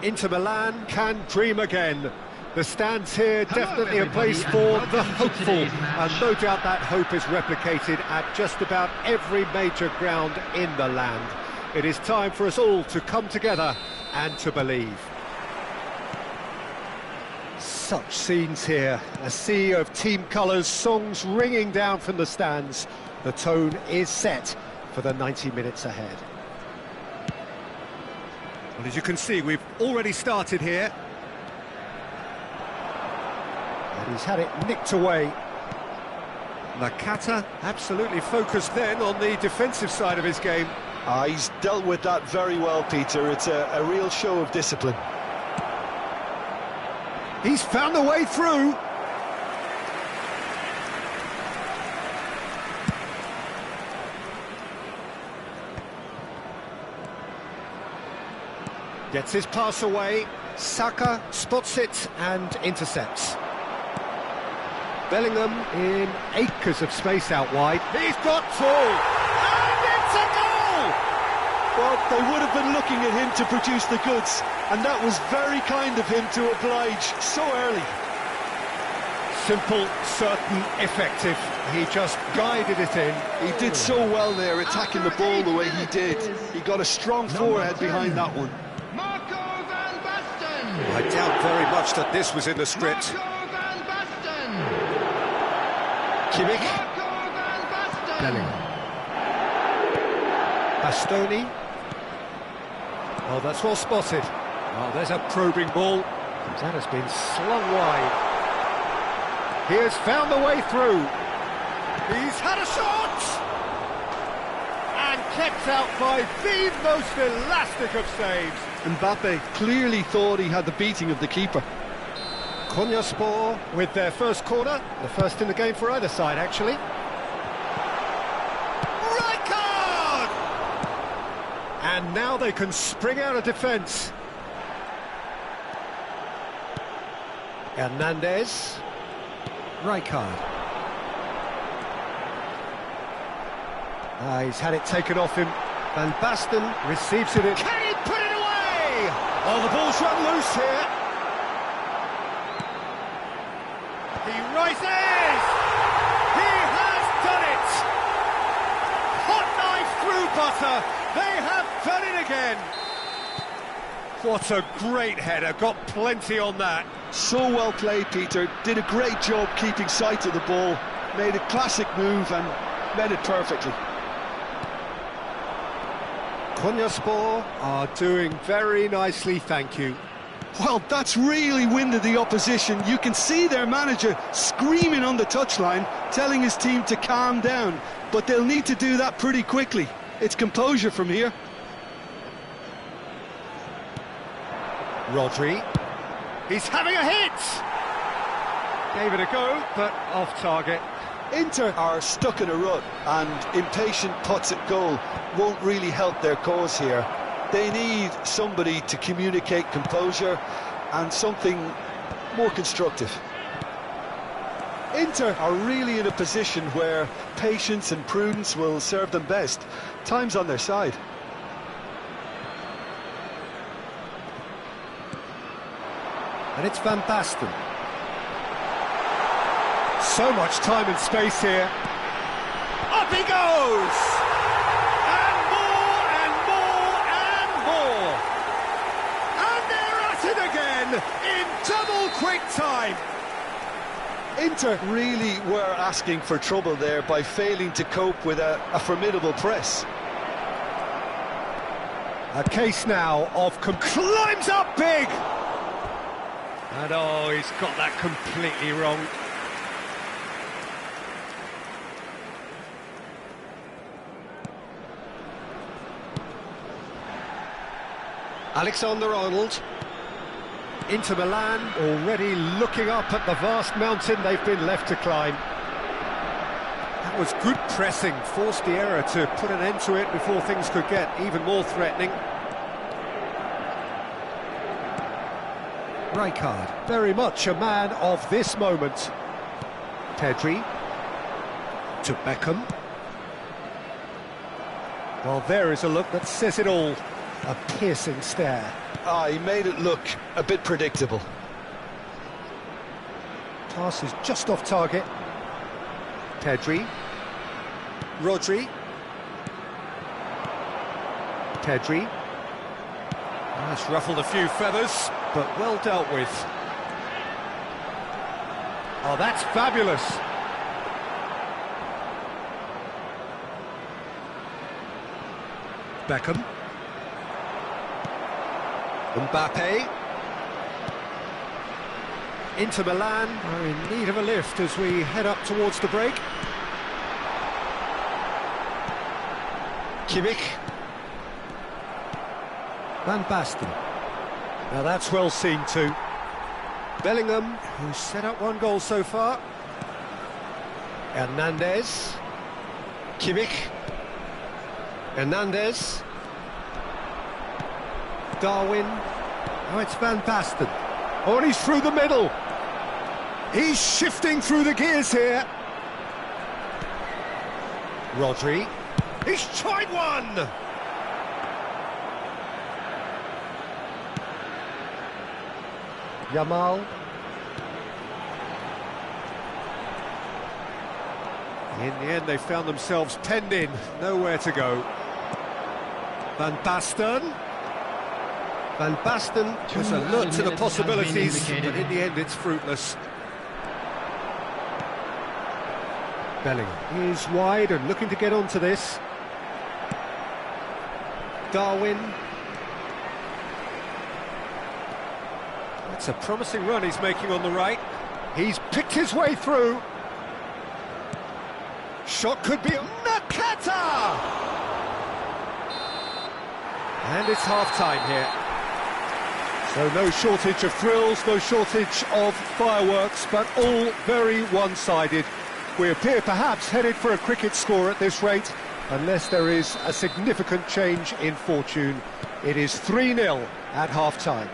Inter Milan can dream again. The stands here definitely a place for the hopeful, and no doubt that hope is replicated at just about every major ground in the land. It is time for us all to come together and to believe. Such scenes here, a sea of team colours, songs ringing down from the stands. The tone is set for the 90 minutes ahead. Well, as you can see, we've already started here. And he's had it nicked away. Nakata absolutely focused then on the defensive side of his game. He's dealt with that very well, Peter. It's a real show of discipline. He's found a way through. Gets his pass away. Saka spots it and intercepts. Bellingham in acres of space out wide. He's got two! And it's a goal! Well, they would have been looking at him to produce the goods, and that was very kind of him to oblige so early. Simple, certain, effective. He just guided it in. He did so well there, attacking the ball the way he did. He got a strong forehead behind that one. I doubt very much that this was in the script. Kimmich. Bellingham. Bastoni. Oh, that's well spotted. Oh, there's a probing ball. That has been slung wide. He has found the way through. He's had a shot! And kept out by the most elastic of saves. Mbappe clearly thought he had the beating of the keeper. Konyaspor with their first corner, the first in the game for either side, actually. Red card! And now they can spring out of defence. Hernandez. Right card. He's had it taken off him. Van Basten receives it in. Can he put it away? Oh, the ball's run loose here. He rises! He has done it! Hot knife through butter! They have done it again! What a great header, got plenty on that. So well played, Peter. Did a great job keeping sight of the ball. Made a classic move and made it perfectly. Konyaspor are doing very nicely, thank you. Well, that's really winded the opposition. You can see their manager screaming on the touchline, telling his team to calm down. But they'll need to do that pretty quickly. It's composure from here. Rodri. He's having a hit! Gave it a go, but off target. Inter are stuck in a rut, and impatient putts at goal won't really help their cause here. They need somebody to communicate composure and something more constructive. Inter are really in a position where patience and prudence will serve them best. Time's on their side. And it's Van Basten. So much time and space here. Up he goes! And more, and more, and more! And they're at it again, in double quick time! Inter really were asking for trouble there by failing to cope with a formidable press. A case now of climbs up big! And oh, he's got that completely wrong. Alexander-Arnold. Inter Milan already looking up at the vast mountain they've been left to climb. That was good pressing, forced the error to put an end to it before things could get even more threatening. Rijkaard, very much a man of this moment. Pedri to Beckham. Well, there is a look that says it all. A piercing stare. He made it look a bit predictable. Pass is just off target. Pedri. Rodri. Pedri. That's ruffled a few feathers, but well dealt with. Oh, that's fabulous. Beckham. Mbappe. Inter Milan are in need of a lift as we head up towards the break. Kimmich. Van Basten. Now that's well seen too. Bellingham, who's set up one goal so far. Hernandez. Kimmich. Hernandez. Darwin. Now it's Van Basten. Oh, and he's through the middle. He's shifting through the gears here. Rodri. He's tried one! Yamal. In the end, they found themselves penned in, nowhere to go. Van Basten. Van Basten was alert to the possibilities, but in the end it's fruitless. Bellingham is wide and looking to get onto this. Darwin. It's a promising run he's making on the right. He's picked his way through. Shot could be Nakata! And it's half-time here. So no shortage of thrills, no shortage of fireworks, but all very one-sided. We appear perhaps headed for a cricket score at this rate, unless there is a significant change in fortune. It is 3-0 at half-time.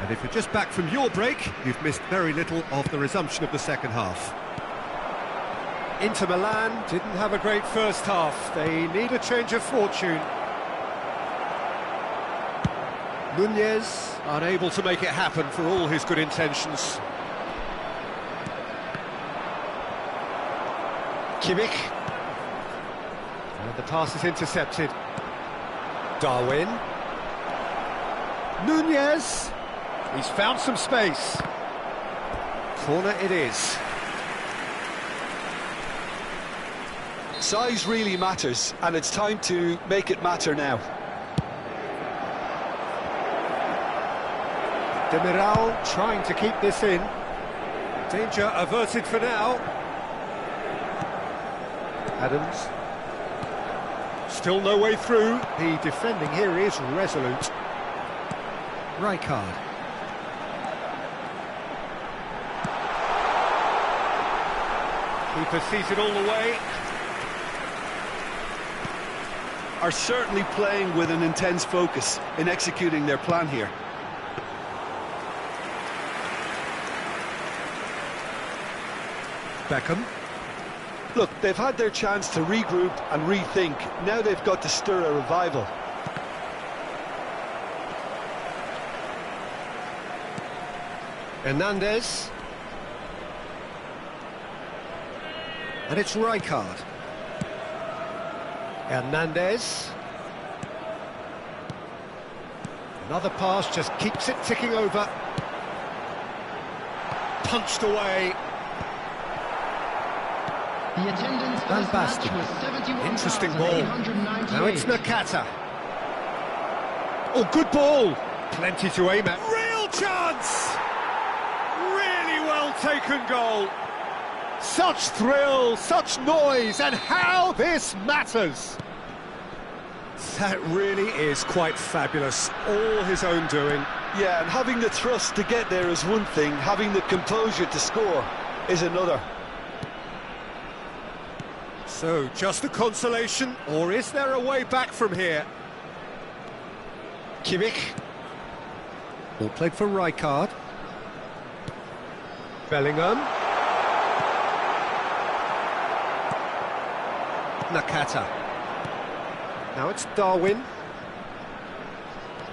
And if you're just back from your break, you've missed very little of the resumption of the second half. Inter Milan didn't have a great first half. They need a change of fortune. Nunez unable to make it happen for all his good intentions. Kimmich. And the pass is intercepted. Darwin. Nunez. He's found some space. Corner it is. Size really matters, and it's time to make it matter now. Demiral trying to keep this in. Danger averted for now. Adams. Still no way through. The defending here is resolute. Rijkaard. Keeper sees it all the way. Are certainly playing with an intense focus in executing their plan here. Beckham. Look, they've had their chance to regroup and rethink. Now they've got to stir a revival. Hernandez. And it's Rijkaard. Hernandez. Another pass just keeps it ticking over. Punched away. The attendance for Van this match Basten. was Interesting ball. 71,898. Now it's Nakata. Oh, good ball. Plenty to aim at. Real chance! Really well taken goal. Such thrill, such noise, and how this matters. That really is quite fabulous. All his own doing. Yeah, and having the thrust to get there is one thing, having the composure to score is another. So, just a consolation, or is there a way back from here? Kimmich. Ball played for Rijkaard. Bellingham. Nakata. Now it's Darwin.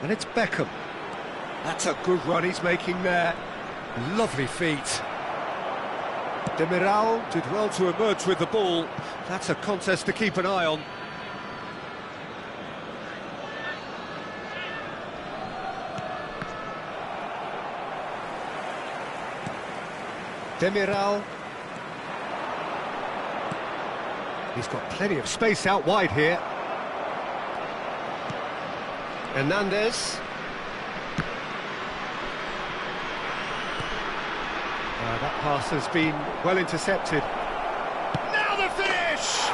And it's Beckham. That's a good run he's making there. Lovely feet. Demiral did well to emerge with the ball. That's a contest to keep an eye on. Demiral. He's got plenty of space out wide here. Hernandez. That pass has been well intercepted. Now the finish!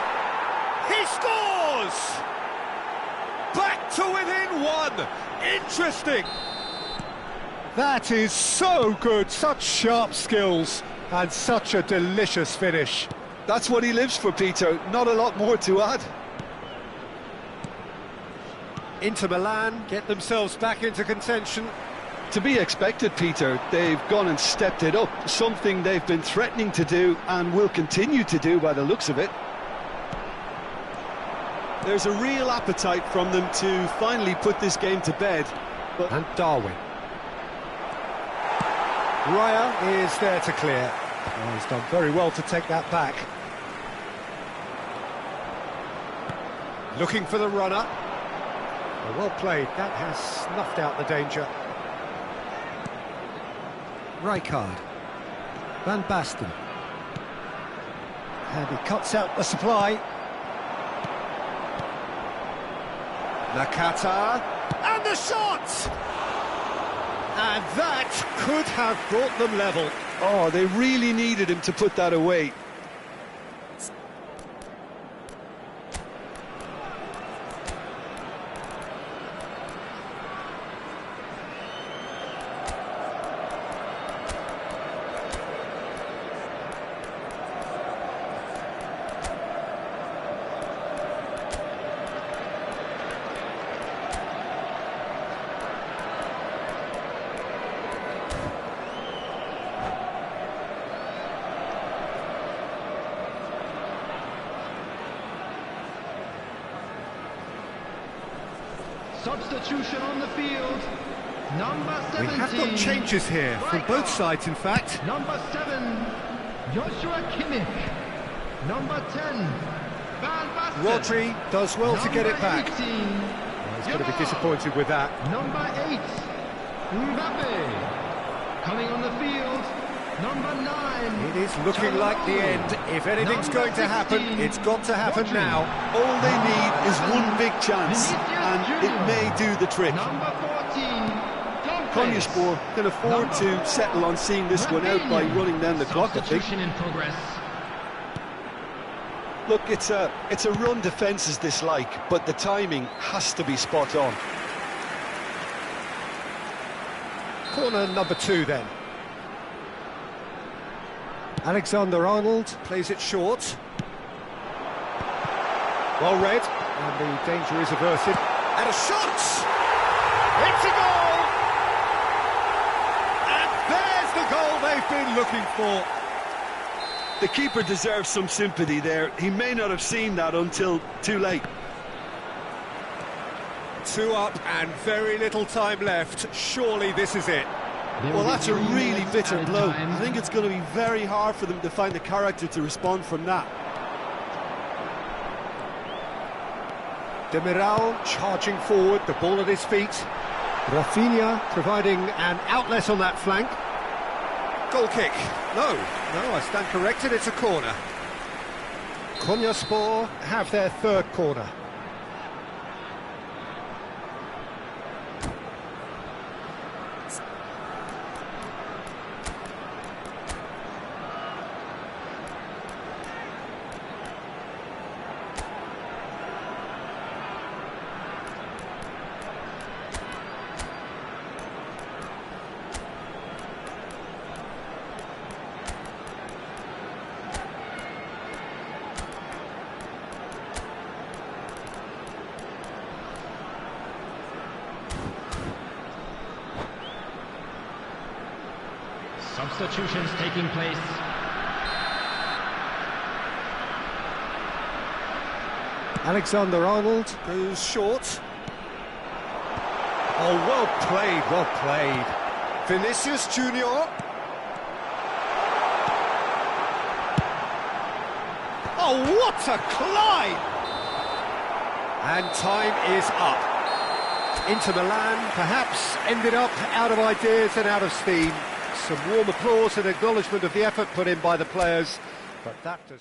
He scores! Back to within one! Interesting! That is so good, such sharp skills, and such a delicious finish. That's what he lives for, Peter. Not a lot more to add. Inter Milan get themselves back into contention. To be expected, Peter. They've gone and stepped it up, something they've been threatening to do and will continue to do by the looks of it. There's a real appetite from them to finally put this game to bed. And Darwin. Raya is there to clear. Oh, he's done very well to take that back. Looking for the runner. Well played, that has snuffed out the danger. Rijkaard. Van Basten. And he cuts out the supply. Nakata. And the shot! And that could have brought them level. Oh, they really needed him to put that away. Substitution on the field. Number 17. We have got changes here from both sides, in fact. Number 7, Joshua Kimmich. Number 10, Van Basten. Rodri does well to get it back. 18, He's going to be disappointed with that. Number 8, Mbappe. Coming on the field, number 9. It is looking like the end. If anything's going to happen, it's got to happen now. All they need is one big chance, and it may do the trick. Number 14, Konyaspor can afford to settle on seeing this one out by running down the clock, I think. Substitution in progress. Look, it's a run defence is dislike, but the timing has to be spot on. Corner number 2 then. Alexander-Arnold plays it short. Well read, and the danger is averted. And a shot! It's a goal! And there's the goal they've been looking for. The keeper deserves some sympathy there. He may not have seen that until too late. 2 up and very little time left. Surely this is it. Well, that's a really bitter blow. I think it's going to be very hard for them to find the character to respond from that. Demiral charging forward, the ball at his feet. Rafinha providing an outlet on that flank. Goal kick. No, I stand corrected, it's a corner. Konyaspor have their 3rd corner. Substitutions taking place. Alexander-Arnold goes short. Oh, well played, well played. Vinicius Junior. Oh, what a climb! And time is up. Inter Milan perhaps ended up out of ideas and out of steam. Some warm applause and acknowledgement of the effort put in by the players, but that does...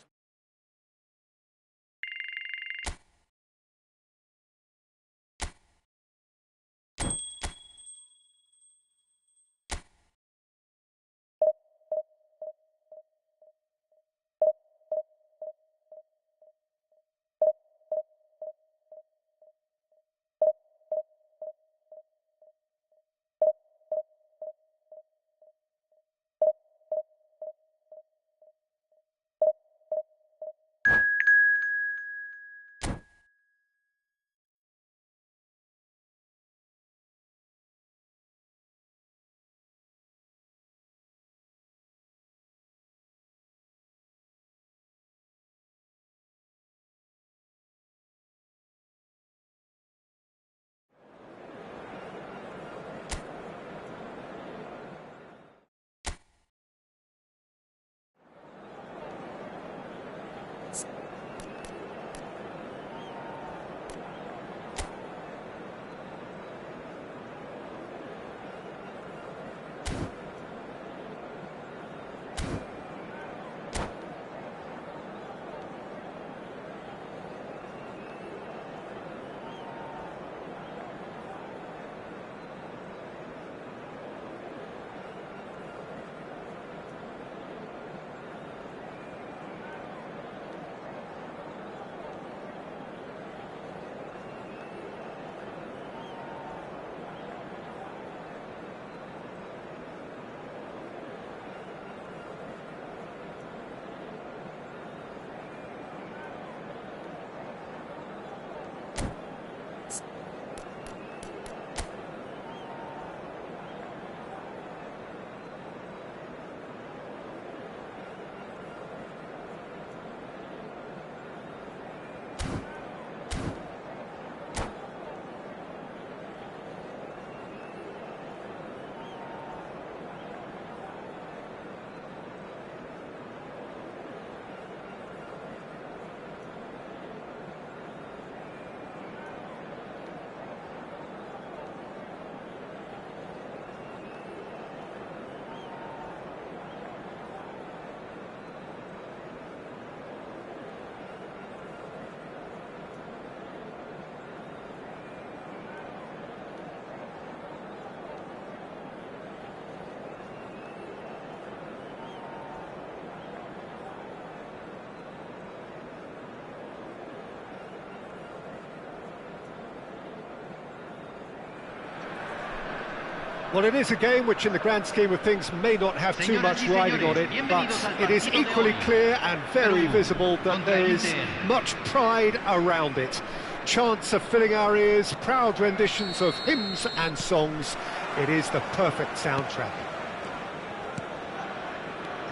Well, it is a game which in the grand scheme of things may not have too much riding on it, but it is equally clear and very visible that there is much pride around it. Chants are filling our ears, proud renditions of hymns and songs. It is the perfect soundtrack.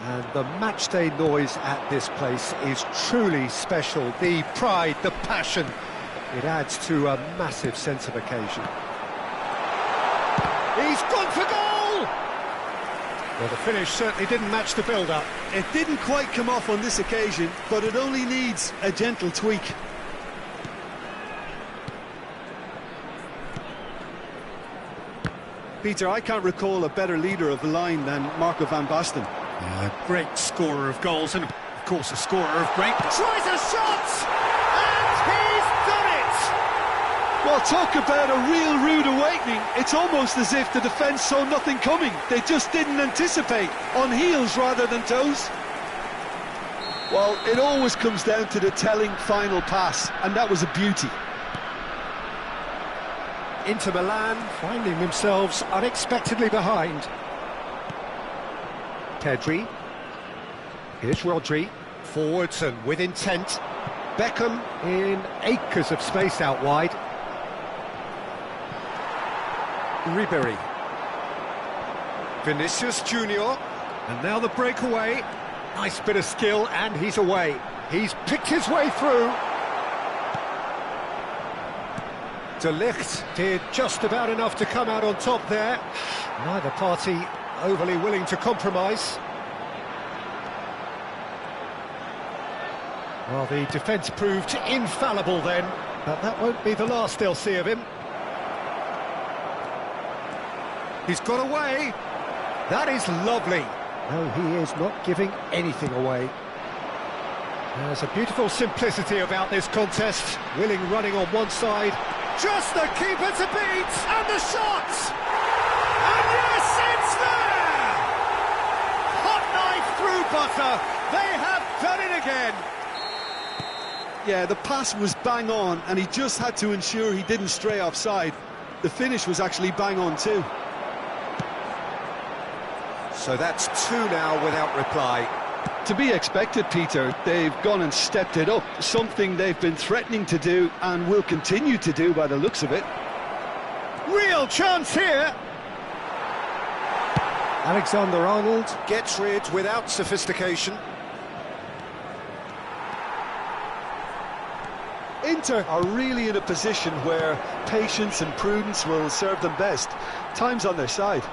And the matchday noise at this place is truly special. The pride, the passion, it adds to a massive sense of occasion. He's gone for goal! Well, the finish certainly didn't match the build-up. It didn't quite come off on this occasion, but it only needs a gentle tweak. Peter, I can't recall a better leader of the line than Marco van Basten. Yeah, great scorer of goals and, of course, a scorer of great... Tries a shot! And he's done it! Well, talk about a real rude awakening. It's almost as if the defence saw nothing coming. They just didn't anticipate, on heels rather than toes. Well, it always comes down to the telling final pass, and that was a beauty. Inter Milan finding themselves unexpectedly behind. Pedri. Here's Rodri. Forwards and with intent. Beckham in acres of space out wide. Ribery. Vinicius Junior. And now the breakaway. Nice bit of skill and he's away. He's picked his way through. De Ligt did just about enough to come out on top there. Neither party overly willing to compromise. Well, the defence proved infallible then, but that won't be the last they'll see of him. He's got away. That is lovely. No, he is not giving anything away. There's a beautiful simplicity about this contest. Willing running on one side. Just the keeper to beat! And the shot! And yes, it's there! Hot knife through butter. They have done it again. Yeah, the pass was bang on, and he just had to ensure he didn't stray offside. The finish was actually bang on too. So that's 2 now without reply. To be expected, Peter. They've gone and stepped it up, something they've been threatening to do and will continue to do by the looks of it. Real chance here. Alexander-Arnold gets rid without sophistication. Inter are really in a position where patience and prudence will serve them best. Time's on their side.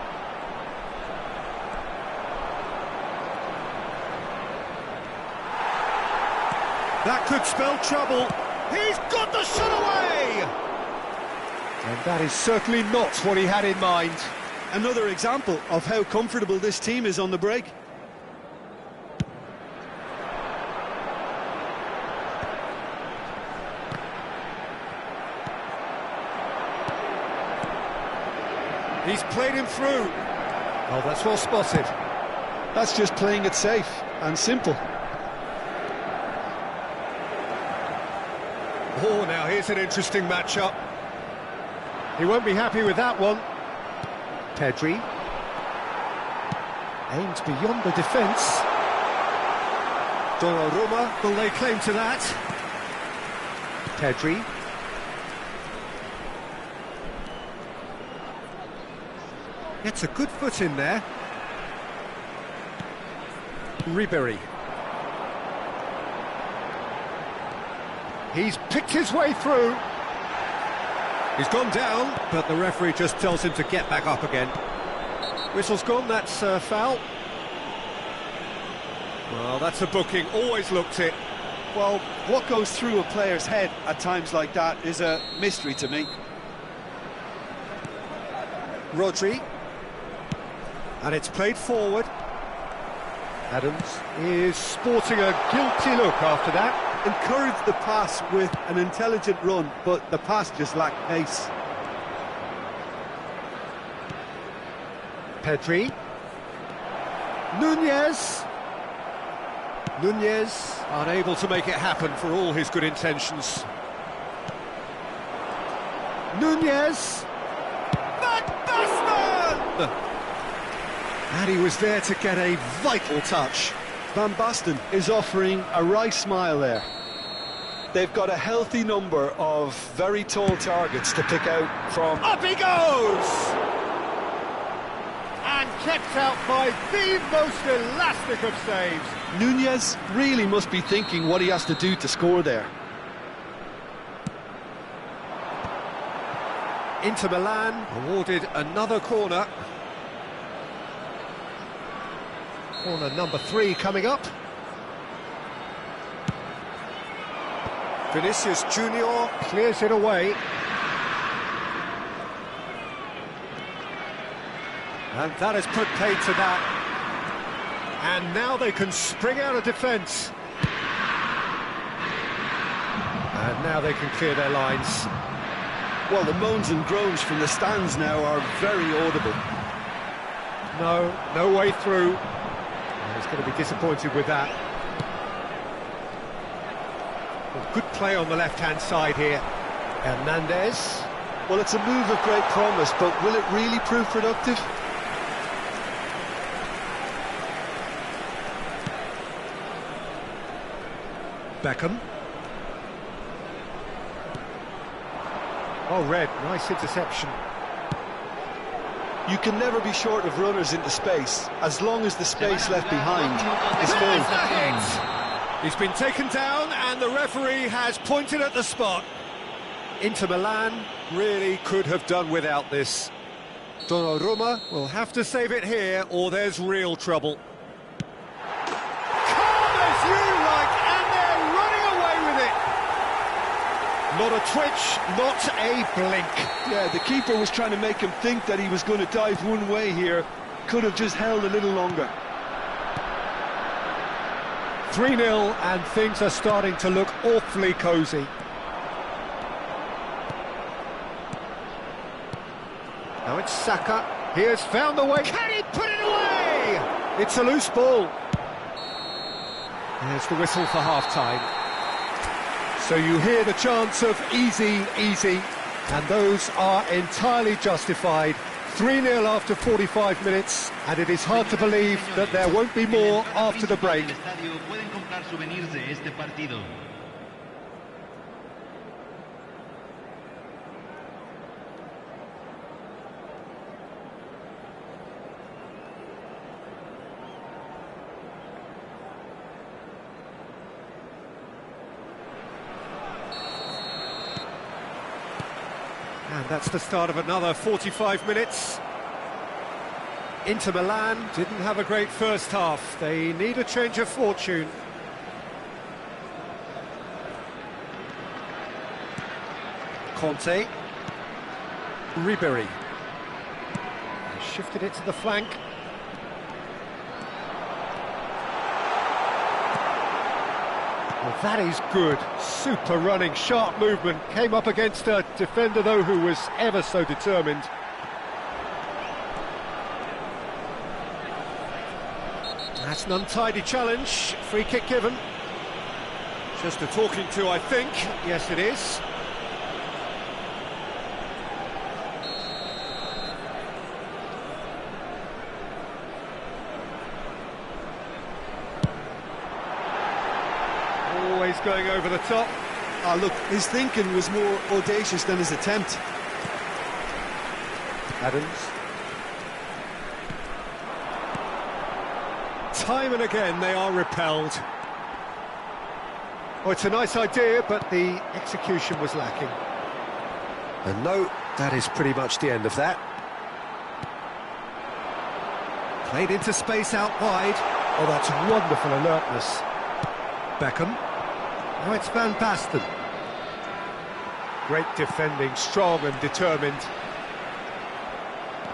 That could spell trouble. He's got the shot away! And that is certainly not what he had in mind. Another example of how comfortable this team is on the break. He's played him through. Oh, that's well spotted. That's just playing it safe and simple. Oh, now here's an interesting matchup. He won't be happy with that one. Pedri. Aimed beyond the defence. Donnarumma will lay claim to that. Pedri. Gets a good foot in there. Ribery. He's picked his way through. He's gone down, but the referee just tells him to get back up again. Whistle's gone, that's a foul. Well, that's a booking, always looked it. Well, what goes through a player's head at times like that is a mystery to me. Rodri. And it's played forward. Adams is sporting a guilty look after that. Encouraged the pass with an intelligent run, but the pass just lacked pace. Pedri. Nunez. Nunez unable to make it happen for all his good intentions. Nunez. Van Basten! And he was there to get a vital touch. Van Basten is offering a wry smile there. They've got a healthy number of very tall targets to pick out from. Up he goes! And kept out by the most elastic of saves. Nunez really must be thinking what he has to do to score there. Inter Milan awarded another corner. Corner number 3 coming up. Vinicius Junior clears it away. And that has put paid to that. And now they can spring out of defence. And now they can clear their lines. Well, the moans and groans from the stands now are very audible. No way through. He's going to be disappointed with that. Well, good play on the left-hand side here. Hernandez. Well, it's a move of great promise, but will it really prove productive? Beckham. Oh, Red, nice interception. You can never be short of runners into space, as long as the space left behind is filled. He's been taken down and the referee has pointed at the spot. Inter Milan really could have done without this. Donnarumma will have to save it here, or there's real trouble. Calm as you like, and they're running away with it. Not a twitch, not a blink. Yeah, the keeper was trying to make him think that he was going to dive one way here. Could have just held a little longer. 3-0, and things are starting to look awfully cosy. Now it's Saka. He has found the way. Can he put it away? It's a loose ball. There's the whistle for half-time. So you hear the chants of easy, easy, and those are entirely justified. 3-0 after 45 minutes, and it is hard to believe that there won't be more after the break. And that's the start of another 45 minutes. Inter Milan didn't have a great first half. They need a change of fortune. Conte. Ribery. Shifted it to the flank. Well, that is good. Super running, sharp movement. Came up against a defender, though, who was ever so determined. That's an untidy challenge. Free kick given. Just a talking to, I think. Yes, it is. Always going over the top. Ah, look, his thinking was more audacious than his attempt. Adams. Time and again they are repelled. Oh, it's a nice idea, but the execution was lacking. And no, that is pretty much the end of that. Played into space out wide. Oh, that's wonderful alertness. Beckham. Now it's Van Basten. Great defending, strong and determined.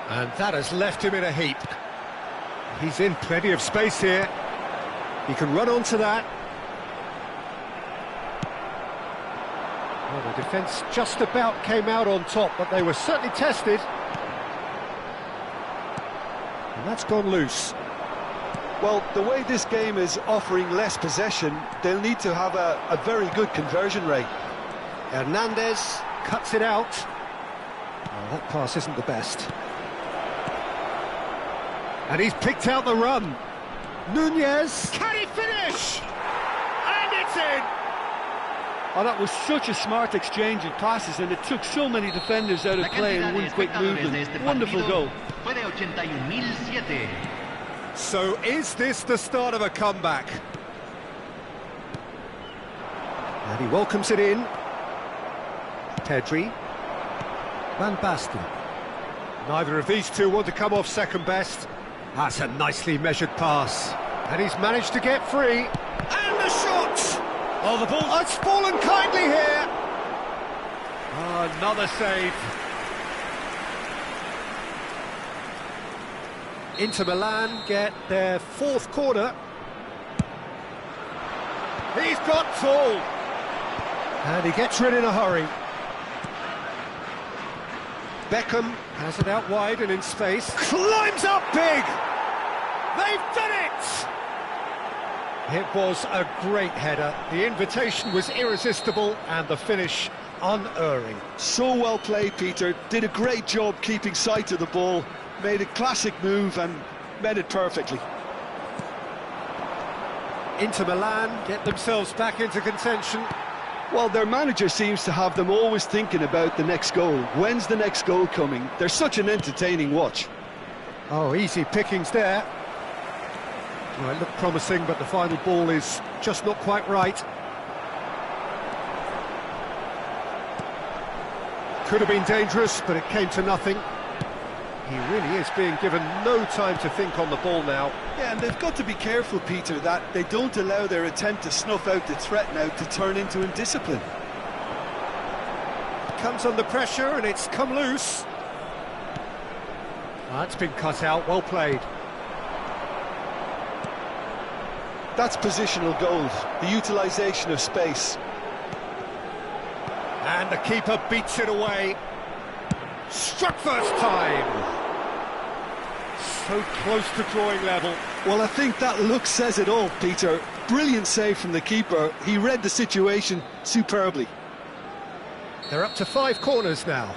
And that has left him in a heap. He's in plenty of space here. He can run onto that. Well, the defence just about came out on top, but they were certainly tested. And that's gone loose. Well, the way this game is offering less possession, they'll need to have a very good conversion rate. Hernandez cuts it out. Well, that pass isn't the best. And he's picked out the run. Nunez. Can he finish? And it's in! Oh, that was such a smart exchange of passes, and it took so many defenders out of play in one quick movement. Wonderful goal. So is this the start of a comeback? And he welcomes it in. Pedri. Van Basten. Neither of these two want to come off second best. That's a nicely measured pass. And he's managed to get free. And the shot! Oh, the ball has fallen kindly here. Oh, another save. Inter Milan get their fourth corner. He's got full. And he gets rid in a hurry. Beckham has it out wide and in space. Climbs up big! They've done it! It was a great header. The invitation was irresistible and the finish unerring. So well played, Peter. Did a great job keeping sight of the ball. Made a classic move and met it perfectly. Inter Milan get themselves back into contention. Well, their manager seems to have them always thinking about the next goal. When's the next goal coming? They're such an entertaining watch. Oh, easy pickings there. Well, it looked promising, but the final ball is just not quite right. Could have been dangerous, but it came to nothing. He really is being given no time to think on the ball now. Yeah, and they've got to be careful, Peter, that they don't allow their attempt to snuff out the threat now to turn into indiscipline. Comes under pressure and it's come loose. That's been cut out, well played. That's positional gold, the utilisation of space. And the keeper beats it away. Struck first time. So close to drawing level. Well, I think that look says it all, Peter. Brilliant save from the keeper. He read the situation superbly. They're up to 5 corners now.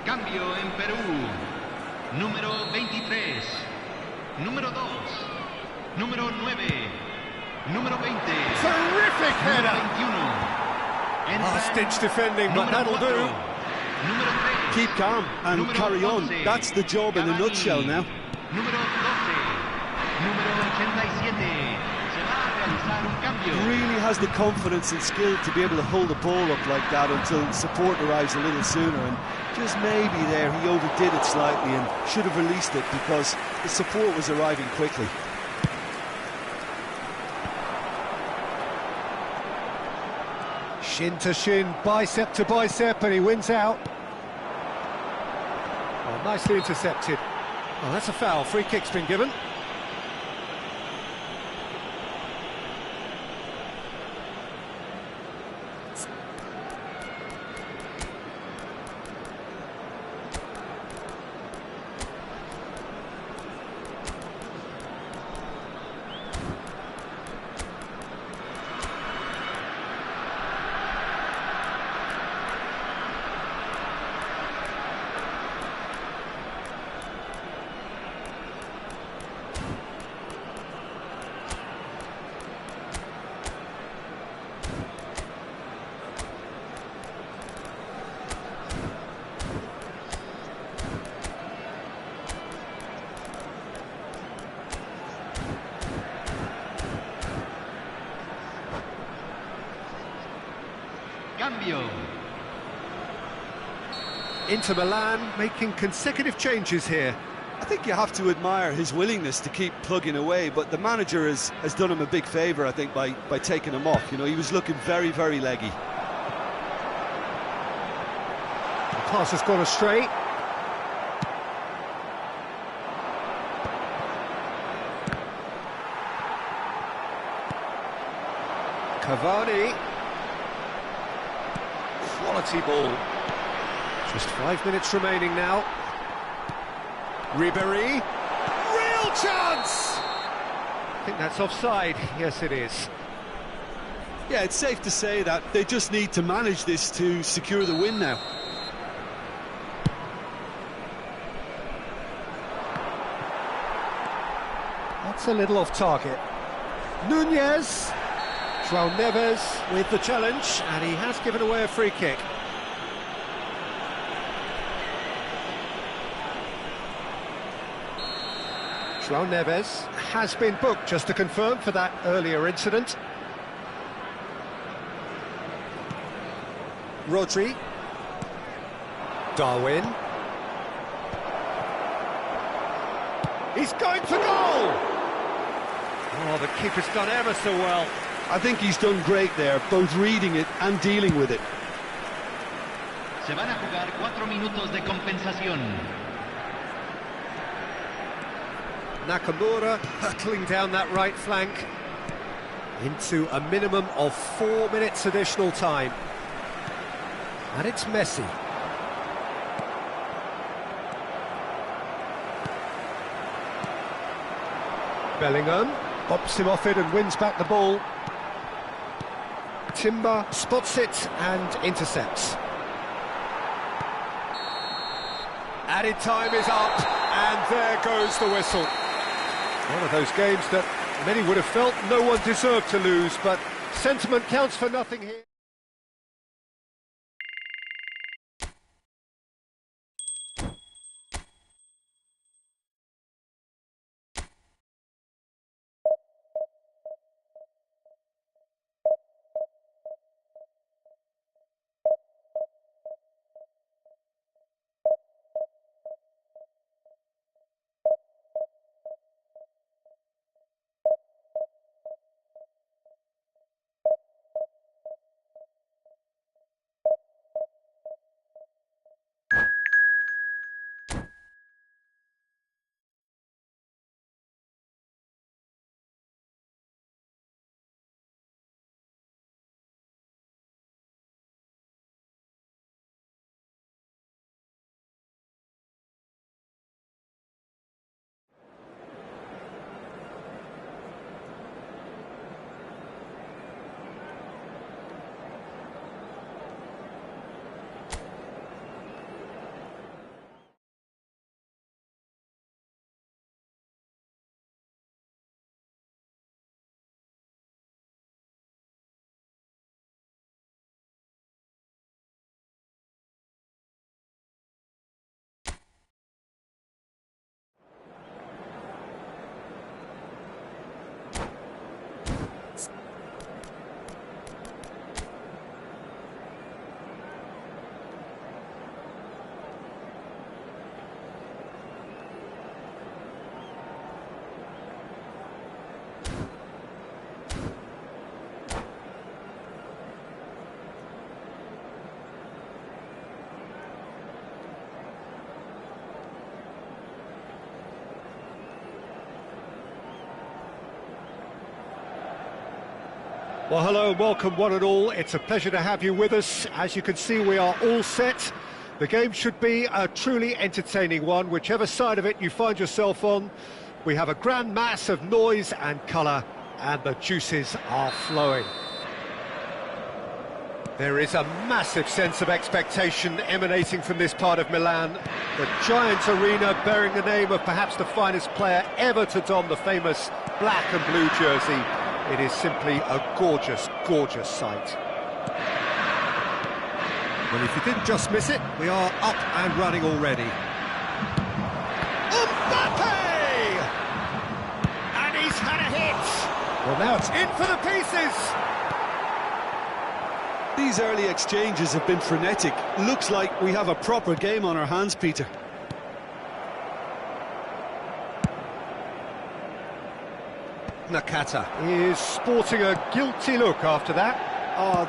Cambio en Perú. Número 23. Número 2. Número 9. Número 20. Terrific header! Número 21. Last-ditch defending, but that'll do. Número 3. Keep calm and carry on. That's the job in a nutshell now. Número 12. Número 87. Se va a realizar un cambio. Really has the confidence and skill to be able to hold the ball up like that until support arrives a little sooner, and just maybe there he overdid it slightly and should have released it because the support was arriving quickly. Shin to shin, bicep to bicep, and he wins out. Oh, nicely intercepted. Oh, that's a foul. Free kick's been given. Cambio. Inter Milan making consecutive changes here. I think you have to admire his willingness to keep plugging away, but the manager has done him a big favour, I think, by taking him off. You know, he was looking very, very leggy. The pass has gone astray. Cavani. Quality ball. Just 5 minutes remaining now. Ribéry. Real chance! I think that's offside. Yes, it is. Yeah, it's safe to say that they just need to manage this to secure the win now. That's a little off target. Nunez. João Neves with the challenge, and he has given away a free kick. João Neves has been booked, just to confirm, for that earlier incident. Rodri. Darwin. He's going for goal! Oh, the keeper's done ever so well. I think he's done great there, both reading it and dealing with it. Se van a jugar 4 minutos de compensación. Nakamura hurtling down that right flank. Into a minimum of 4 minutes additional time. And it's Messi. Bellingham pops him off it and wins back the ball. Timber spots it and intercepts. Added time is up, and there goes the whistle. One of those games that many would have felt no one deserved to lose, but sentiment counts for nothing here. Well, hello and welcome one and all. It's a pleasure to have you with us. As you can see, we are all set. The game should be a truly entertaining one, whichever side of it you find yourself on. We have a grand mass of noise and colour, and the juices are flowing. There is a massive sense of expectation emanating from this part of Milan. The giant arena bearing the name of perhaps the finest player ever to don the famous black and blue jersey. It is simply a gorgeous, gorgeous sight. Well, if you didn't just miss it, we are up and running already. Mbappe! And he's had a hit! Well, now it's in for the pieces! These early exchanges have been frenetic. Looks like we have a proper game on our hands, Peter. Nakata is sporting a guilty look after that.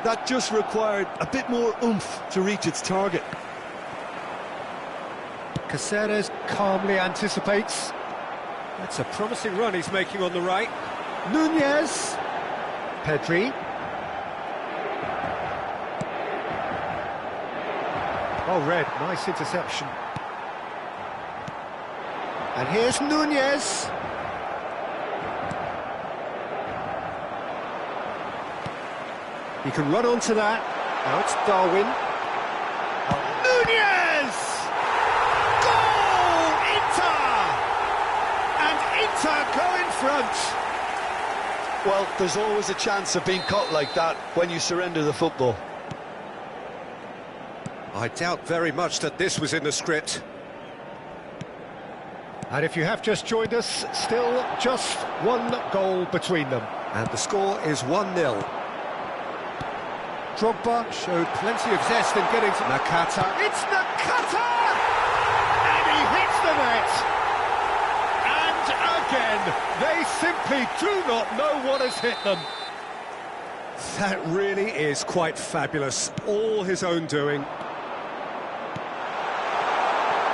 That just required a bit more oomph to reach its target. Caceres calmly anticipates. That's a promising run he's making on the right. Nunez. Pedri. Well read, nice interception. And here's Nunez. He can run onto that. Now it's Darwin. Nunez! Goal! Inter! And Inter go in front. Well, there's always a chance of being caught like that when you surrender the football. I doubt very much that this was in the script. And if you have just joined us, still just one goal between them. And the score is 1-0. Drogba showed plenty of zest in getting to Nakata. It's Nakata! And he hits the net! And again, they simply do not know what has hit them. That really is quite fabulous. All his own doing.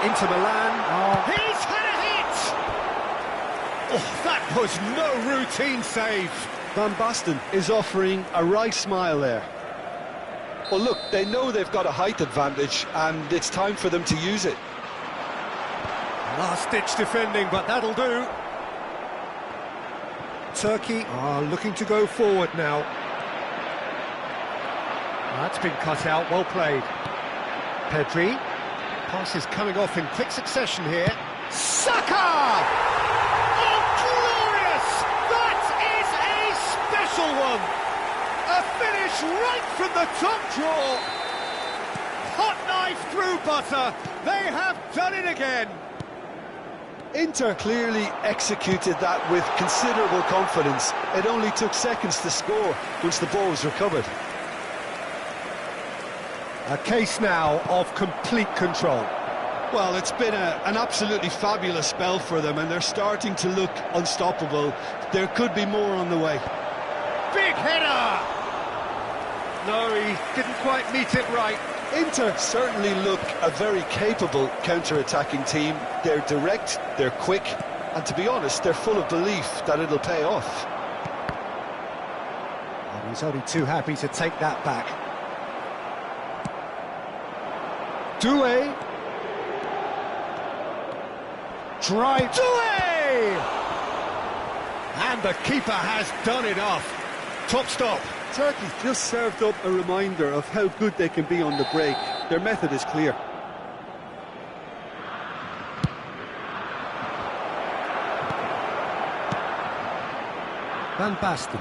Into Milan. He's had a hit! Oh, that was no routine save. Van Basten is offering a wry smile there. Well, look, they know they've got a height advantage, and it's time for them to use it. Last-ditch defending, but that'll do. Turkey are looking to go forward now. That's been cut out, well played. Pedri. Pass is coming off in quick succession here. Saka! Oh, glorious! That is a special one! A finish right from the top drawer! Hot knife through butter! They have done it again! Inter clearly executed that with considerable confidence. It only took seconds to score once the ball was recovered. A case now of complete control. Well, it's been an absolutely fabulous spell for them, and they're starting to look unstoppable. There could be more on the way. Big header! No, he didn't quite meet it right. Inter certainly look a very capable counter-attacking team. They're direct, they're quick, and to be honest, they're full of belief that it'll pay off. And he's only too happy to take that back. Doué. Drive. Doué! And the keeper has done enough. Top stop. Turkey just served up a reminder of how good they can be on the break. Their method is clear. Van Basten.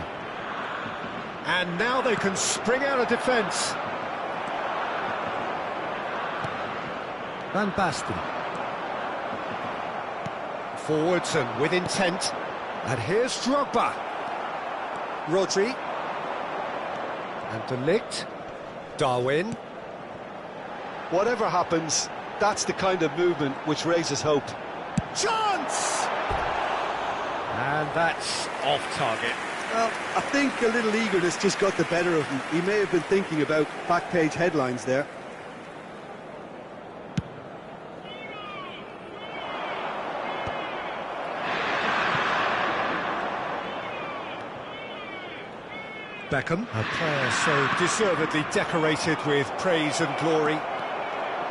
And now they can spring out of defence. Van Basten. Forwards and with intent. And here's Drogba. Rodri. And De Ligt. Darwin. Whatever happens, that's the kind of movement which raises hope. Chance! And that's off target. Well, I think a little eagerness just got the better of him. He may have been thinking about back-page headlines there. Beckham, a player so deservedly decorated with praise and glory.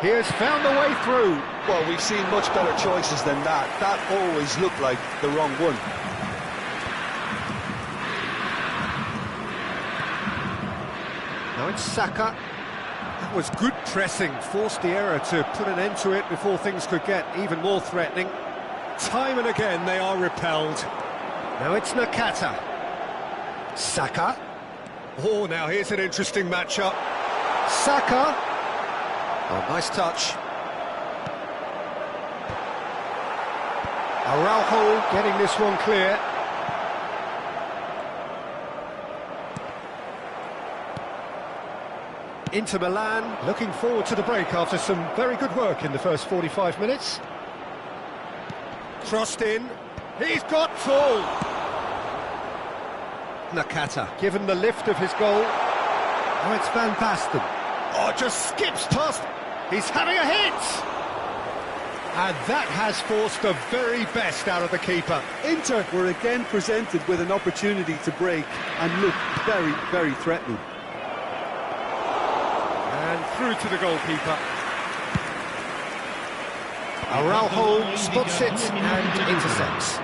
He has found a way through. Well, we've seen much better choices than that. That always looked like the wrong one. Now it's Saka. That was good pressing, forced the error to put an end to it before things could get even more threatening. Time and again they are repelled. Now it's Nakata. Saka. Oh, now here's an interesting matchup. Saka. Oh, nice touch. Araujo getting this one clear. Inter Milan looking forward to the break after some very good work in the first 45 minutes. Crossed in. He's got full. Nakata, given the lift of his goal. Now it's Van Basten. Oh, just skips past. He's having a hit! And that has forced the very best out of the keeper. Inter were again presented with an opportunity to break and look very, very threatening. And through to the goalkeeper. Araujo spots it and intercepts.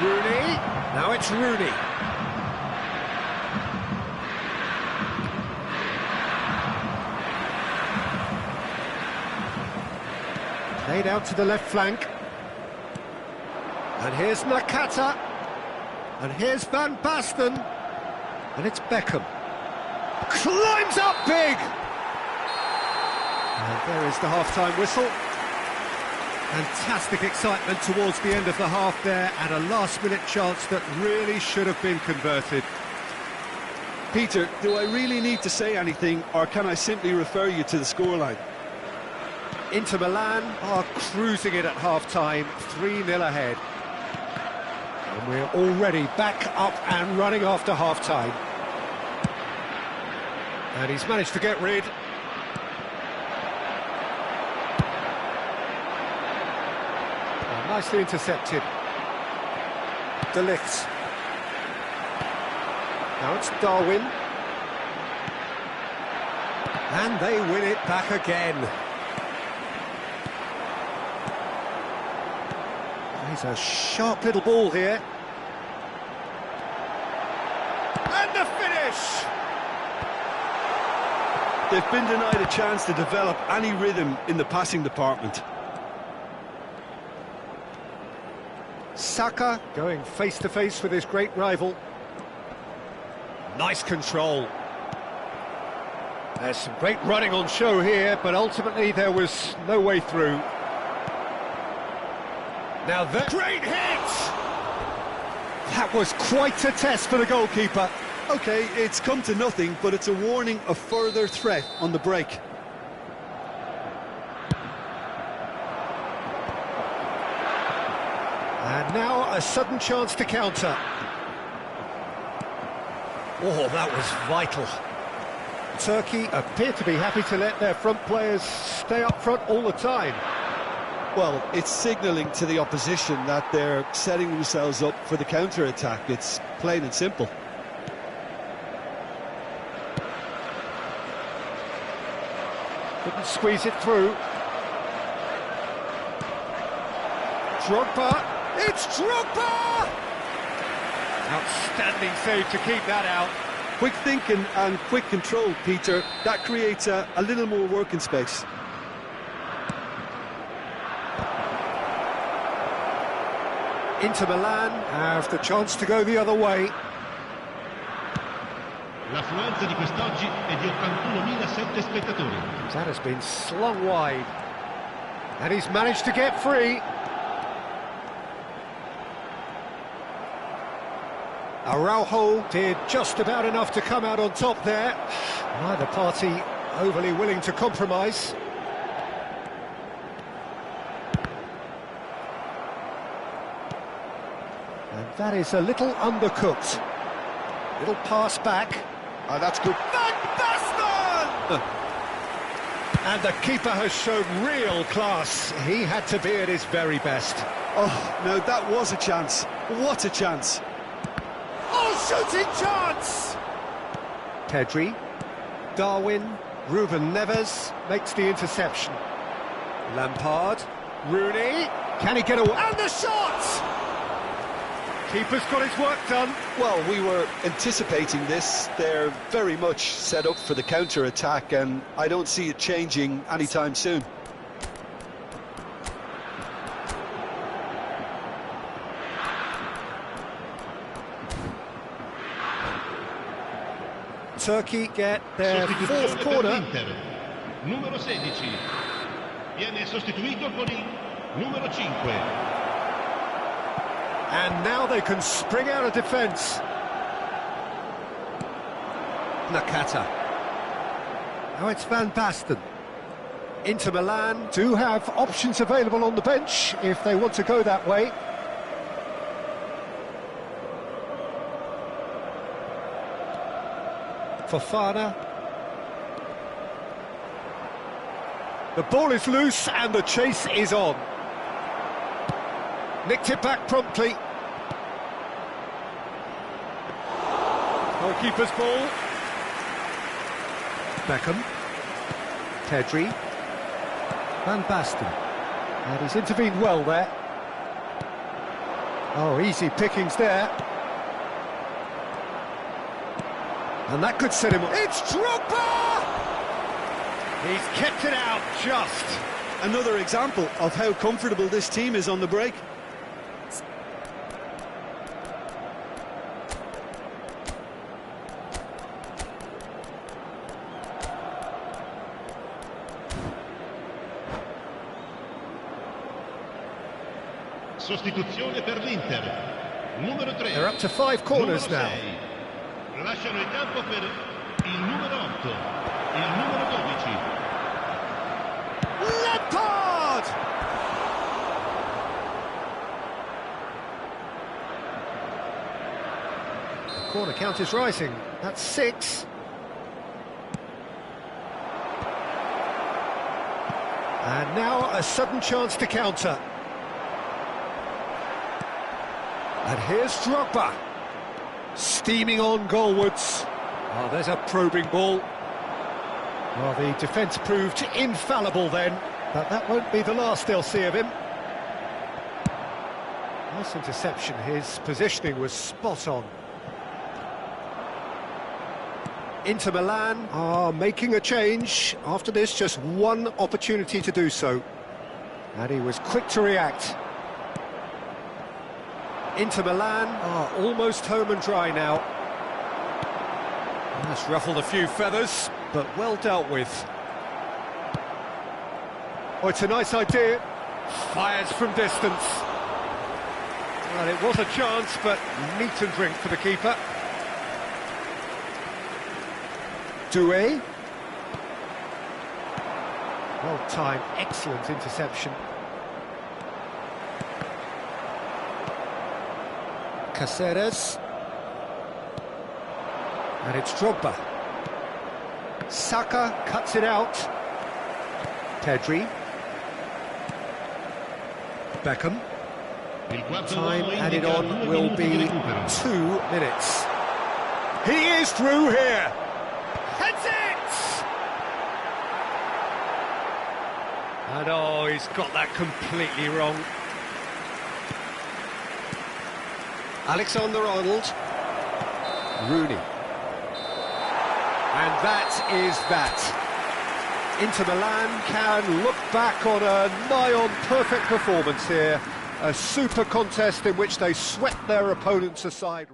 Rooney. Now it's Rooney. Played out to the left flank. And here's Nakata. And here's Van Basten. And it's Beckham. Climbs up big! And there is the half-time whistle. Fantastic excitement towards the end of the half there, and a last-minute chance that really should have been converted. Peter, do I really need to say anything, or can I simply refer you to the scoreline? Inter Milan are cruising it at half-time, 3-0 ahead. And we're already back up and running after half-time. And he's managed to get rid. Oh, nicely intercepted. De Ligt. Now it's Darwin. And they win it back again. He's a sharp little ball here. And the finish! They've been denied a chance to develop any rhythm in the passing department. Saka going face-to-face with his great rival. Nice control. There's some great running on show here, but ultimately there was no way through. Now that great hit! That was quite a test for the goalkeeper. OK, it's come to nothing, but it's a warning of further threat on the break. And now a sudden chance to counter. Oh, that was vital. Turkey appear to be happy to let their front players stay up front all the time. Well, it's signalling to the opposition that they're setting themselves up for the counter-attack. It's plain and simple. Couldn't squeeze it through. Drogba. It's Drogba! Outstanding save to keep that out. Quick thinking and quick control, Peter. That creates a little more working space. Inter Milan have the chance to go the other way. L'affluenza di quest'oggi è di 81.007 spettatori. That has been slung wide. And he's managed to get free. Araujo did just about enough to come out on top there. Neither party overly willing to compromise. And that is a little undercooked. Little pass back. Oh, that's good. Van Basten! And the keeper has shown real class. He had to be at his very best. Oh, no, that was a chance. What a chance. Oh, shooting chance! Pedri, Darwin, Ruben Neves makes the interception. Lampard, Rooney, can he get away? And the shot! Keeper's got his work done. Well, we were anticipating this. They're very much set up for the counter-attack, and I don't see it changing anytime soon. Turkey get their fourth corner. Numero 16 viene sostituito con il numero 5. And now they can spring out of defence. Nakata. Now it's Van Basten. Inter Milan do have options available on the bench if they want to go that way. Fofana. The ball is loose and the chase is on. Nicked it back promptly. Goalkeeper's ball. Beckham. Pedri. Van Basten. And he's intervened well there. Oh, easy pickings there. And that could set him up. It's Drogba! He's kept it out just. Another example of how comfortable this team is on the break. Sostituzione per l'Inter. Numero 3. They're up to 5 corners now. Lasciano il campo per il numero 8, il numero 12. Lampard! The corner count is rising. That's 6. And now a sudden chance to counter. And here's Drogba. steaming on goalwards. Oh, there's a probing ball. Well, the defence proved infallible then, but that won't be the last they'll see of him. Nice interception, his positioning was spot on. Inter Milan are making a change. After this, just one opportunity to do so. And he was quick to react. Inter Milan are almost home and dry now. That's ruffled a few feathers, but well dealt with. Oh, it's a nice idea. Fires from distance. Well, it was a chance, but meat and drink for the keeper. Doué. Well-timed, excellent interception. Caceres. And it's Drogba. Saka cuts it out. Pedri. Beckham. Time added on will be 2 minutes. He is through here. Heads it! And oh, he's got that completely wrong. Alexander-Arnold. Rooney. And that is that. Inter Milan can look back on a nigh-on perfect performance here. A super contest in which they swept their opponents aside.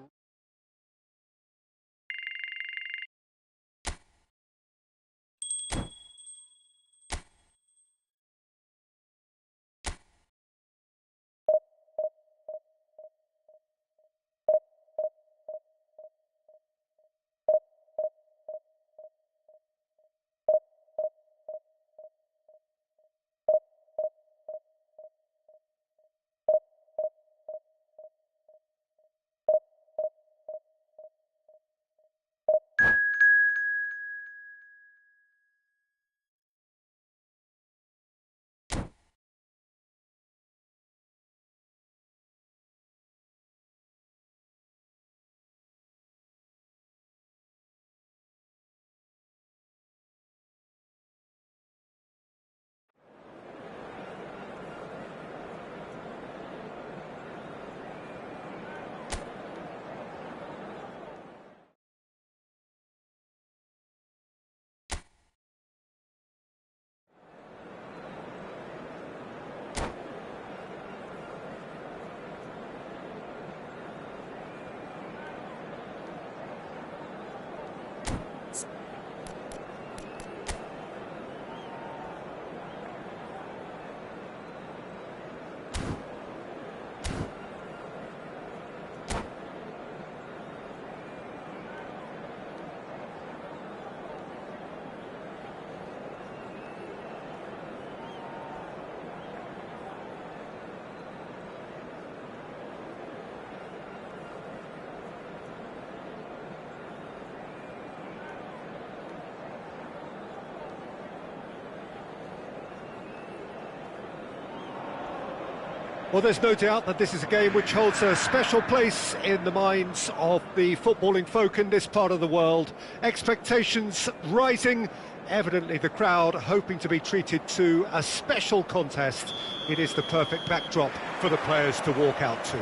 Well, there's no doubt that this is a game which holds a special place in the minds of the footballing folk in this part of the world. Expectations rising, evidently the crowd hoping to be treated to a special contest. It is the perfect backdrop for the players to walk out to.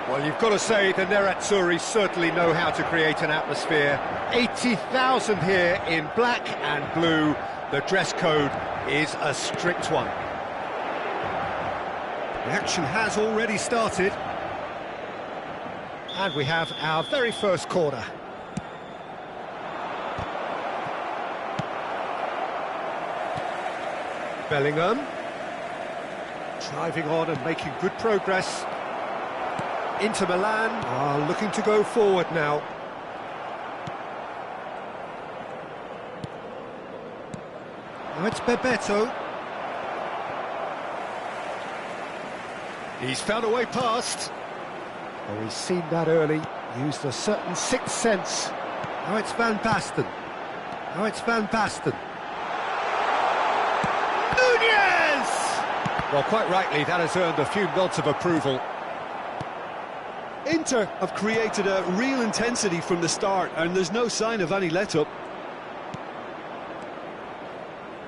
Well, you've got to say the Nerazzurri certainly know how to create an atmosphere. 80,000 here in black and blue. The dress code is a strict one. The action has already started. And we have our very first corner. Bellingham. Driving on and making good progress. Inter Milan are looking to go forward now. Now it's Bebeto. He's found a way past. Oh, he's seen that early, used a certain sixth sense. Now it's Van Basten. Now it's Van Basten. Nunez! Well, quite rightly, that has earned a few nods of approval. Inter have created a real intensity from the start, and there's no sign of any let-up.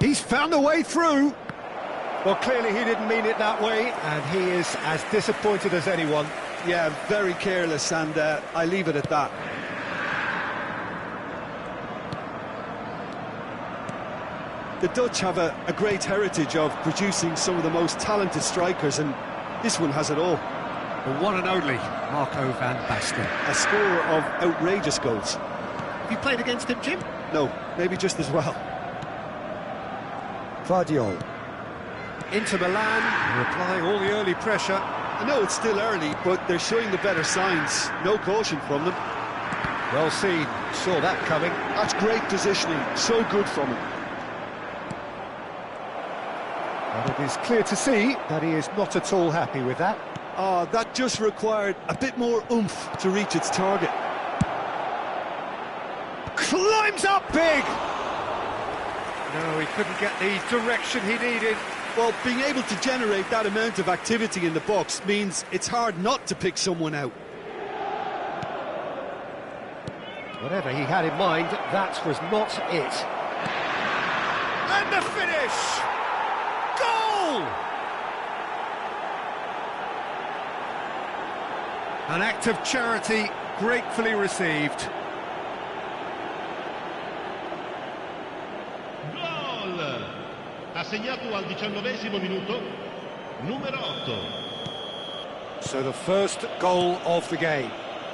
He's found a way through. Well, clearly he didn't mean it that way, and he is as disappointed as anyone. Yeah, very careless, and I leave it at that. The Dutch have a great heritage of producing some of the most talented strikers, and this one has it all. The one and only Marco van Basten. A scorer of outrageous goals. Have you played against him, Jim? No, maybe just as well. Guardiola. Inter Milan, applying all the early pressure. I know it's still early, but they're showing the better signs. No caution from them. Well seen, saw that coming. That's great positioning, so good from him. And it is clear to see that he is not at all happy with that. That just required a bit more oomph to reach its target. Climbs up big! No, he couldn't get the direction he needed. Well, being able to generate that amount of activity in the box means it's hard not to pick someone out. Whatever he had in mind, that was not it. And the finish! Goal! An act of charity gratefully received. Gol! Ha segnato al 19esimo minuto, numero 8. So the first goal of the game.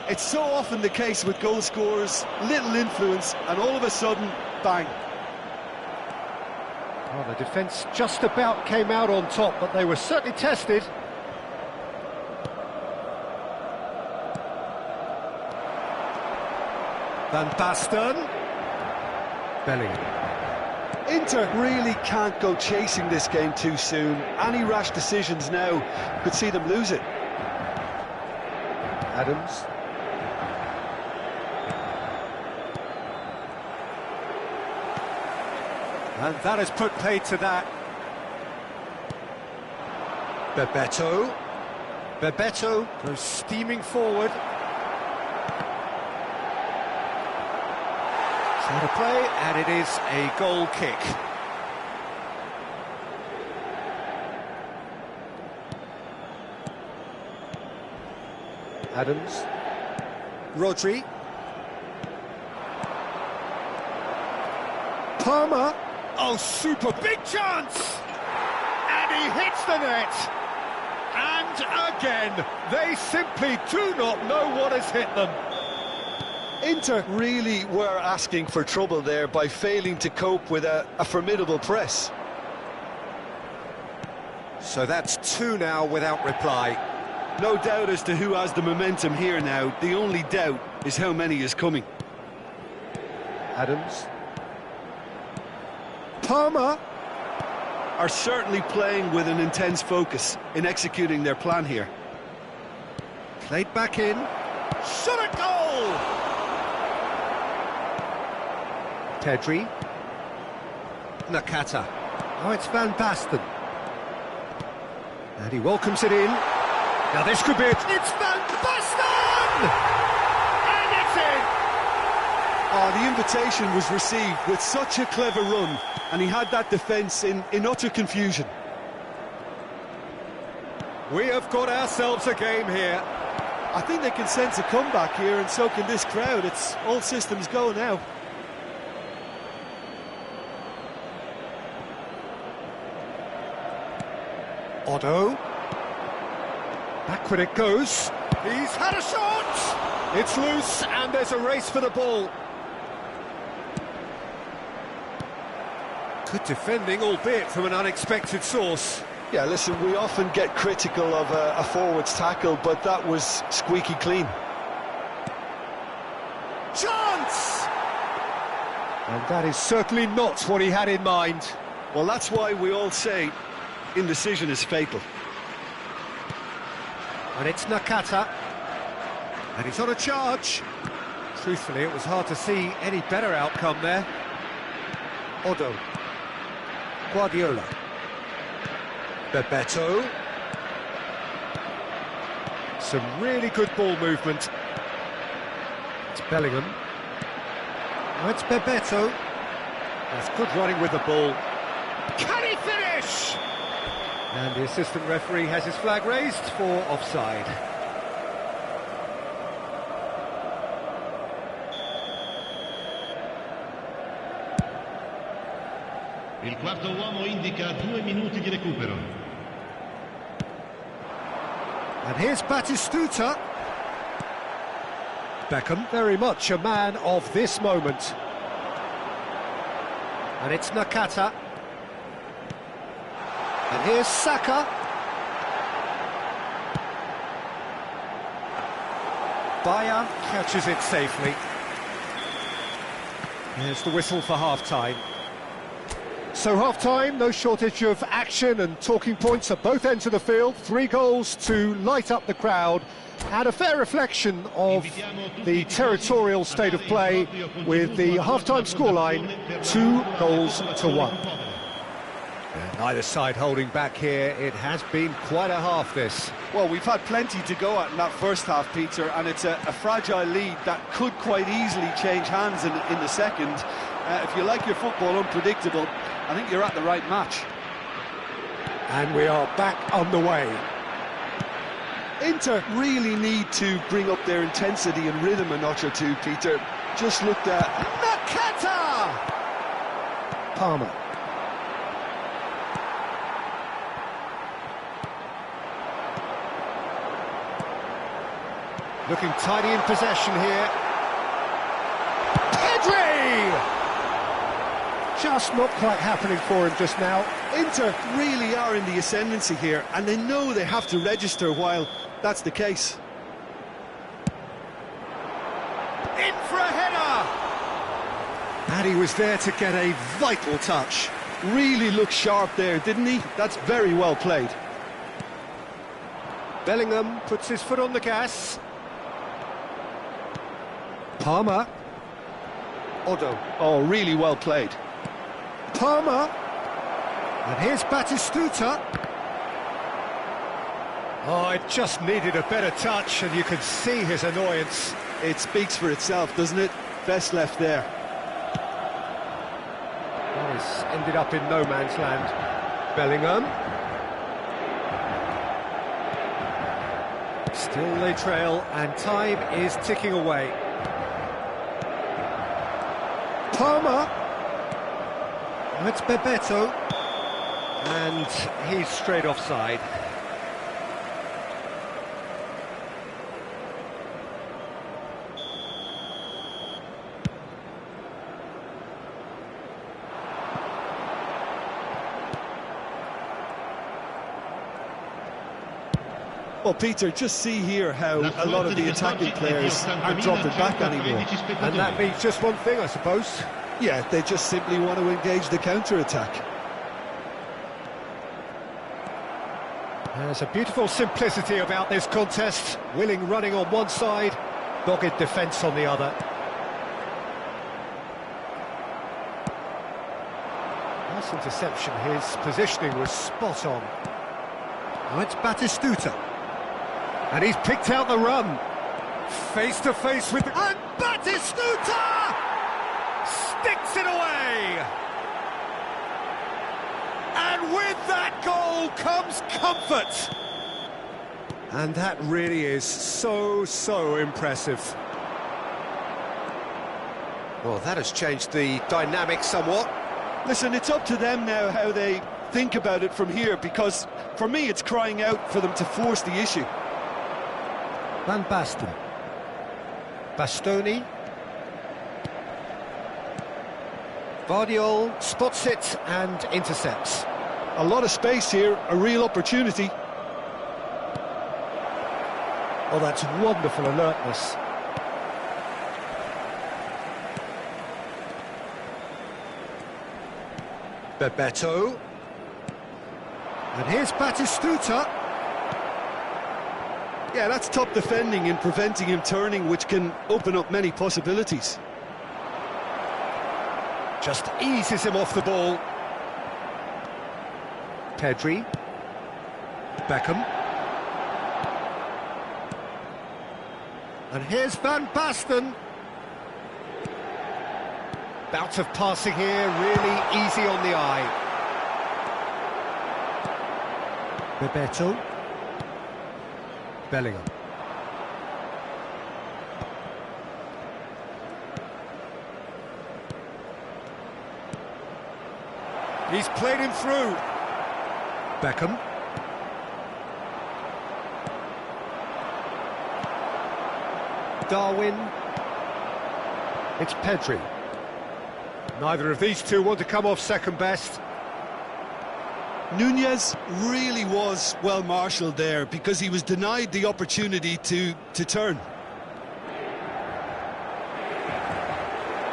It's so often the case with goal scorers, little influence, and all of a sudden, bang. Well, the defence just about came out on top, but they were certainly tested. Van Basten. Bellingham. Inter really can't go chasing this game too soon. Any rash decisions now could see them lose it. Adams. And that has put paid to that. Bebeto. Bebeto goes steaming forward. Out of play, and it is a goal kick. Adams. Rodri. Palmer. Oh, super big chance! And he hits the net. And again, they simply do not know what has hit them. Inter really were asking for trouble there by failing to cope with a formidable press. So that's two now without reply. No doubt as to who has the momentum here now. The only doubt is how many is coming. Adams. Palmer are certainly playing with an intense focus in executing their plan here. Played back in. Shot at goal! Pedri. Nakata. Now it's Van Basten. And he welcomes it in. Now this could be it. It's Van Basten! And it's in! Oh, the invitation was received with such a clever run, and he had that defence in utter confusion. We have got ourselves a game here. I think they can sense a comeback here, and so can this crowd. It's all systems go now. Otto. Backward it goes. He's had a shot! It's loose, and there's a race for the ball. Good defending, albeit from an unexpected source. Yeah, listen, we often get critical of a forward's tackle, but that was squeaky clean. Chance! And that is certainly not what he had in mind. Well, that's why we all say indecision is fatal. And it's Nakata. And he's on a charge. Truthfully, it was hard to see any better outcome there. Otto. Guardiola. Bebeto. Some really good ball movement. It's Bellingham. Now it's Bebeto. That's good running with the ball. Can he finish? And the assistant referee has his flag raised for offside. Il quarto uomo indica 2 minuti di recupero. And here's Batistuta. Beckham, very much a man of this moment. And it's Nakata. And here's Saka. Bayern catches it safely. Here's the whistle for half-time. So half-time, no shortage of action and talking points at both ends of the field. 3 goals to light up the crowd, and a fair reflection of the territorial state of play with the half-time scoreline 2-1. Neither side holding back here. It has been quite a half, this. Well, we've had plenty to go at in that first half, Peter, and it's a fragile lead that could quite easily change hands in the second. If you like your football unpredictable, I think you're at the right match. And we are back on the way. Inter really need to bring up their intensity and rhythm a notch or two, Peter. Just looked at Nakata! Palmer. Looking tidy in possession here. Pedri! Just not quite happening for him just now. Inter really are in the ascendancy here, and they know they have to register while that's the case. In for a header! And he was there to get a vital touch. Really looked sharp there, didn't he? That's very well played. Bellingham puts his foot on the gas. Palmer. Odo. Oh, really well played. Palmer. And here's Batistuta. Oh, it just needed a better touch, and you can see his annoyance. It speaks for itself, doesn't it? Best left there. Well, he's ended up in no man's land. Bellingham. Still they trail, and time is ticking away. Palmer. It's Bebeto. And he's straight offside. Well, Peter, just see here how a lot of the attacking players aren't dropping back anymore. And that means just one thing, I suppose. Yeah, they just simply want to engage the counter-attack. There's a beautiful simplicity about this contest. Willing running on one side, dogged defence on the other. Nice interception, his positioning was spot on. Now it's Batistuta. And he's picked out the run. Face to face with... And Batistuta! Sticks it away! And with that goal comes comfort. And that really is so impressive. Well, that has changed the dynamic somewhat. Listen, it's up to them now how they think about it from here, because for me it's crying out for them to force the issue. Van Basten. Bastoni. Vardiol spots it and intercepts. A lot of space here, a real opportunity. Oh, that's wonderful alertness. Bebeto. And here's Batistuta. Yeah, that's top defending and preventing him turning, which can open up many possibilities. Just eases him off the ball. Pedri. Beckham. And here's Van Basten. Bout of passing here, really easy on the eye. Bebeto. Bellingham. He's played him through. Beckham. Darwin. It's Pedri. Neither of these two want to come off second best. Nunez really was well marshalled there because he was denied the opportunity to turn.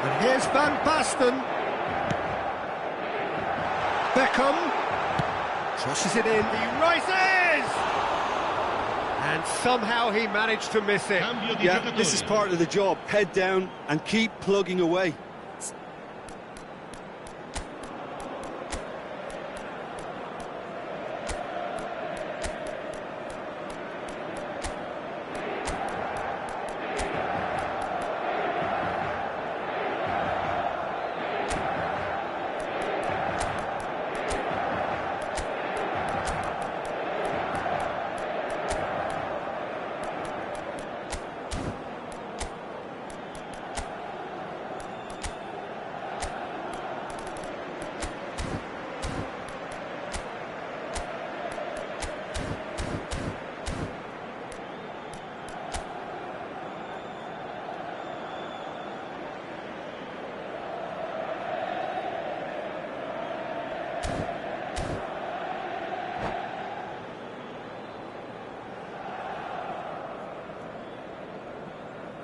And here's Van Basten. Beckham. Crosses it in. He rises! And somehow he managed to miss it. Yeah, this is part of the job. Head down and keep plugging away.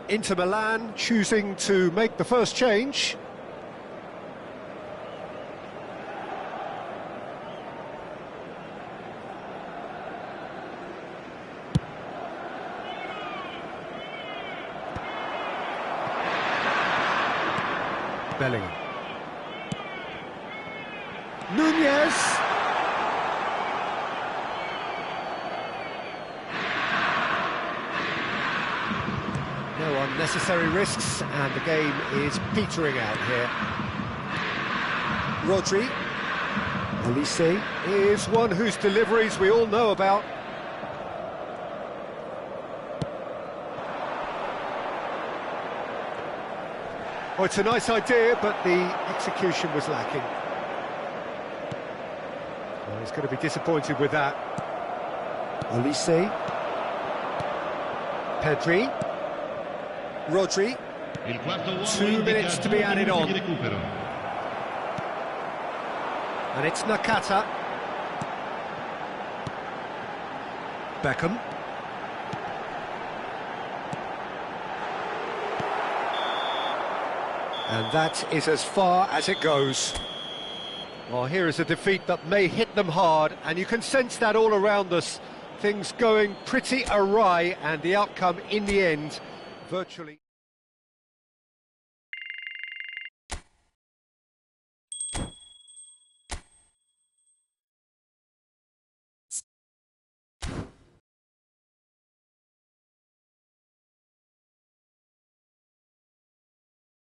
Inter Milan choosing to make the first change. Bellingham. Nunez. No unnecessary risks, and the game is petering out here. Rodri. Olise is one whose deliveries we all know about. Oh, it's a nice idea, but the execution was lacking. Well, he's going to be disappointed with that. Olise. Pedri. Rodri. 2 minutes to be added on. And it's Nakata. Beckham. And that is as far as it goes. Well, here is a defeat that may hit them hard, and you can sense that all around us. Things going pretty awry, and the outcome in the end virtually